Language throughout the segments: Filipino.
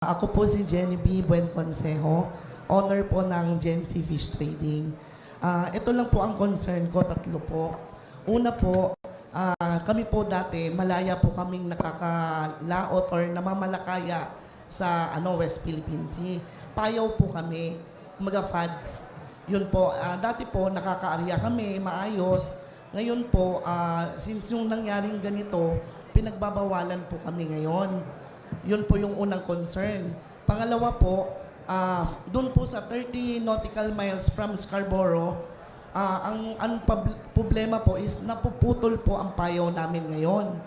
Ako po si Jenny B. Buenconsejo, owner po ng Gency Fish Trading. Ito lang po ang concern ko, tatlo po. Una po, kami po dati, malaya po kaming nakakalaot or namamalakaya sa West Philippine Sea. Payaw po kami, kumaga FADS. Yun po, dati po nakakaarya kami, maayos. Ngayon po, since yung nangyaring ganito, pinagbabawalan po kami ngayon. Yun po yung unang concern. Pangalawa po, doon po sa 30 nautical miles from Scarborough, ang problema po is napuputol po ang payaw namin ngayon.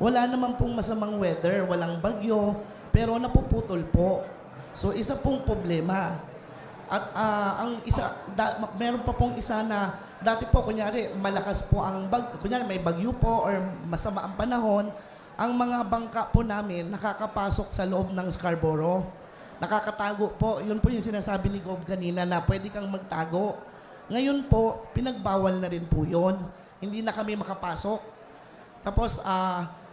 Wala naman pong masamang weather, walang bagyo, pero napuputol po. So isa pong problema. At ang isa, meron pa pong isa na dati po, kunyari, malakas po ang kunyari may bagyo po or masama ang panahon, ang mga bangka po namin nakakapasok sa loob ng Scarborough. Nakakatago po. Yun po yung sinasabi ni Gob kanina na pwede kang magtago. Ngayon po, pinagbawal na rin po yun. Hindi na kami makapasok. Tapos,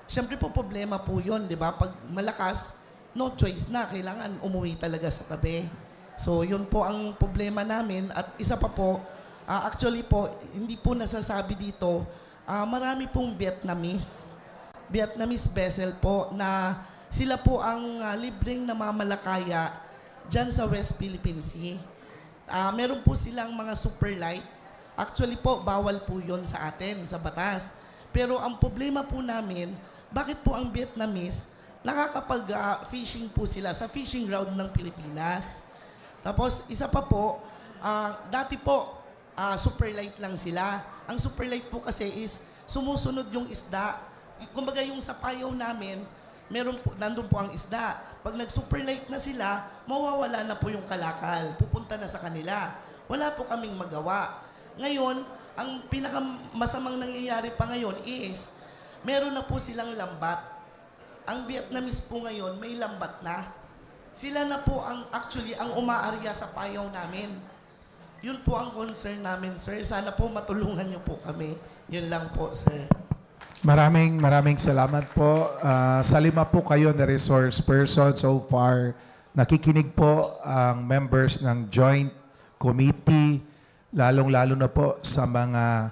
syempre po problema po yun, di ba? Pag malakas, no choice na. Kailangan umuwi talaga sa tabi. So, yun po ang problema namin. At isa pa po, actually po, hindi po nasasabi dito, marami pong Vietnamese vessel po na sila po ang libreng namamalakaya dyan sa West Philippine Sea. Meron po silang mga super light. Actually po, bawal po yon sa atin, sa batas. Pero ang problema po namin, bakit po ang Vietnamese nakakapag-fishing po sila sa fishing ground ng Pilipinas? Tapos, isa pa po, dati po, super light lang sila. Ang super light po kasi is sumusunod yung isda. Kumbaga yung sa payaw namin, nandun po ang isda. Pag nag-super light na sila, mawawala na po yung kalakal. Pupunta na sa kanila. Wala po kaming magawa. Ngayon, ang pinakamasamang nangyayari pa ngayon is, meron na po silang lambat. Ang Vietnamese po ngayon, may lambat na. Sila na po actually ang umaarya sa payaw namin. Yun po ang concern namin, sir. Sana po matulungan niyo po kami. Yun lang po, sir. Maraming salamat po. Sa 5 po kayo na resource person so far, nakikinig po ang members ng joint committee, lalong-lalo na po sa mga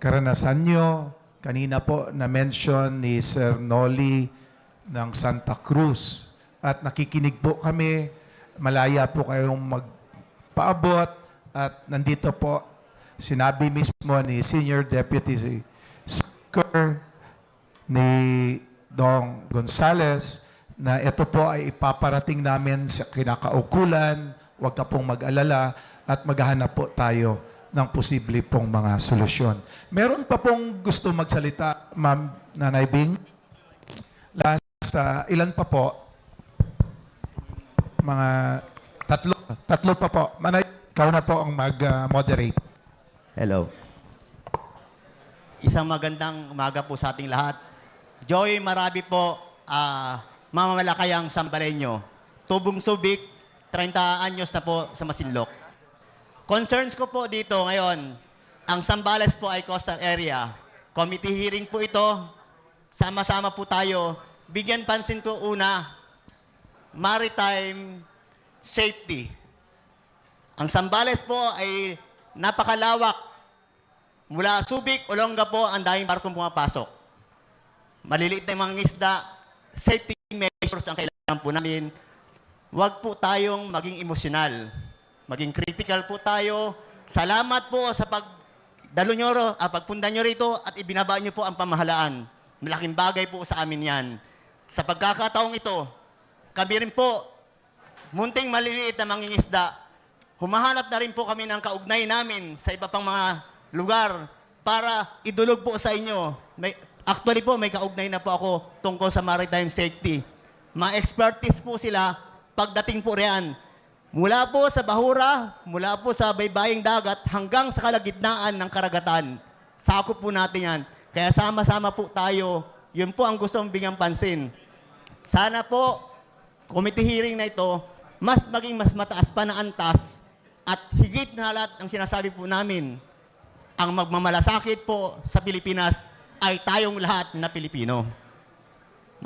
karanasan nyo. Kanina po na-mention ni Sir Noli ng Santa Cruz. At nakikinig po kami, malaya po kayong magpaabot. At nandito po, sinabi mismo ni Senior Deputy ni Dong Gonzales na ito po ay ipaparating namin sa kinakaukulan, huwag na pong mag-alala at maghahanap po tayo ng posible pong mga solusyon. Meron pa pong gusto magsalita, Ma'am Nanay Bing? Ilan pa po? Mga tatlo pa po. Manay, ikaw na po ang mag-moderate. Hello. Isang magandang umaga po sa ating lahat. Joey Marabi po, mamamalakayang Sambaleño. Tubong Subic, 30 anyos na po sa Masinloc. Concerns ko po dito ngayon, ang Zambales po ay coastal area. Committee hearing po ito, sama-sama po tayo. Bigyan pansin ko una, maritime safety. Ang Zambales po ay napakalawak. Mula Subic, Olonga po, ang daming barkong pumapasok. Maliliit na mga isda, safety measures ang kailangan po namin. Huwag po tayong maging emosyonal. Maging critical po tayo. Salamat po sa pagpunta nyo rito at ibinaba nyo po ang pamahalaan. Malaking bagay po sa amin yan. Sa pagkakataong ito, kami rin po, munting maliliit na mangingisda, humahanap na rin po kami ng kaugnay namin sa iba pang mga lugar para idulog po sa inyo. Actually po, may kaugnay na po ako tungkol sa maritime safety. Ma-expertise po sila pagdating po riyan. Mula po sa bahura, mula po sa baybaying dagat, hanggang sa kalagitnaan ng karagatan. Sakop po natin yan. Kaya sama-sama po tayo. Yun po ang gusto mong bigyang pansin. Sana po, committee hearing na ito, mas mataas pa na antas at higit na lahat ang sinasabi po namin, ang magmamalasakit po sa Pilipinas ay tayong lahat na Pilipino.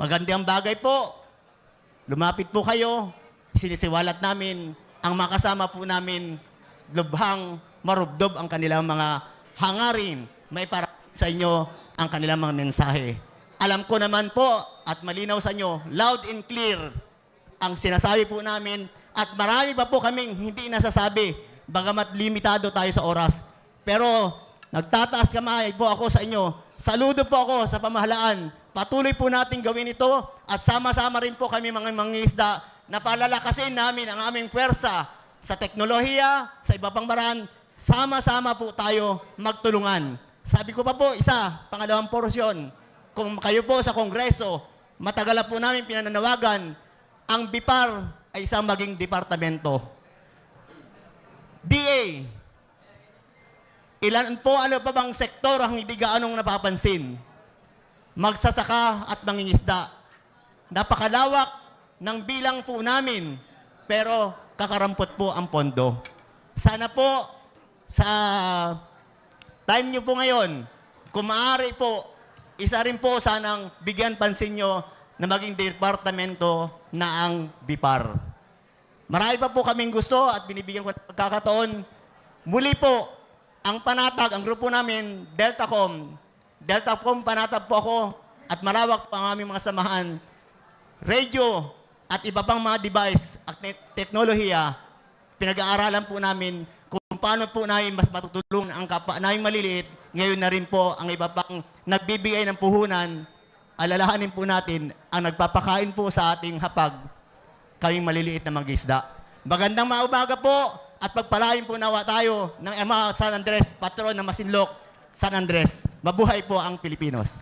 Magandang bagay po lumapit po kayo, sinisiwalat namin ang makasama po namin lubhang marubdob ang kanilang mga hangarin, may para sa inyo ang kanilang mga mensahe. Alam ko naman po at malinaw sa inyo, loud and clear ang sinasabi po namin at marami pa po kaming hindi nasasabi bagamat limitado tayo sa oras. Pero nagtataas kamay po ako sa inyo. Saludo po ako sa pamahalaan. Patuloy po natin gawin ito at sama-sama rin po kami mga mangingisda na palalakasin namin ang aming pwersa sa teknolohiya, sa iba pang paraan. Sama-sama po tayo magtulungan. Sabi ko pa po, pangalawang porsyon, kung kayo po sa Kongreso, matagal na po namin pinananawagan, ang BIPAR ay isang maging departamento. DA, ilan po ano pa bang sektor ang hindi gaanong napapansin? Magsasaka at mangingisda. Napakalawak ng bilang po namin, pero kakarampot po ang pondo. Sana po, sa time nyo po ngayon, kung maaari po, isa rin po sanang bigyan pansin nyo na maging departamento na ang BIPAR. Marami pa po kaming gusto at binibigyan ko ng pagkakataon. Muli po, ang panatag, ang grupo namin, Deltacom. Deltacom panatag po ako at malawak po ang aming mga samahan. Radio at iba pang mga device at teknolohiya, pinag-aaralan po namin kung paano po namin mas matutulungan ang kapwa namin maliliit. Ngayon na rin po ang iba pang nagbibigay ng puhunan. Alalahanin po natin ang nagpapakain po sa ating hapag, kaming maliliit na mag-isda. Magandang umaga po at pagpalain po nawa tayo ng Ama San Andres, patron ng Masinloc, San Andres. Mabuhay po ang Pilipinos.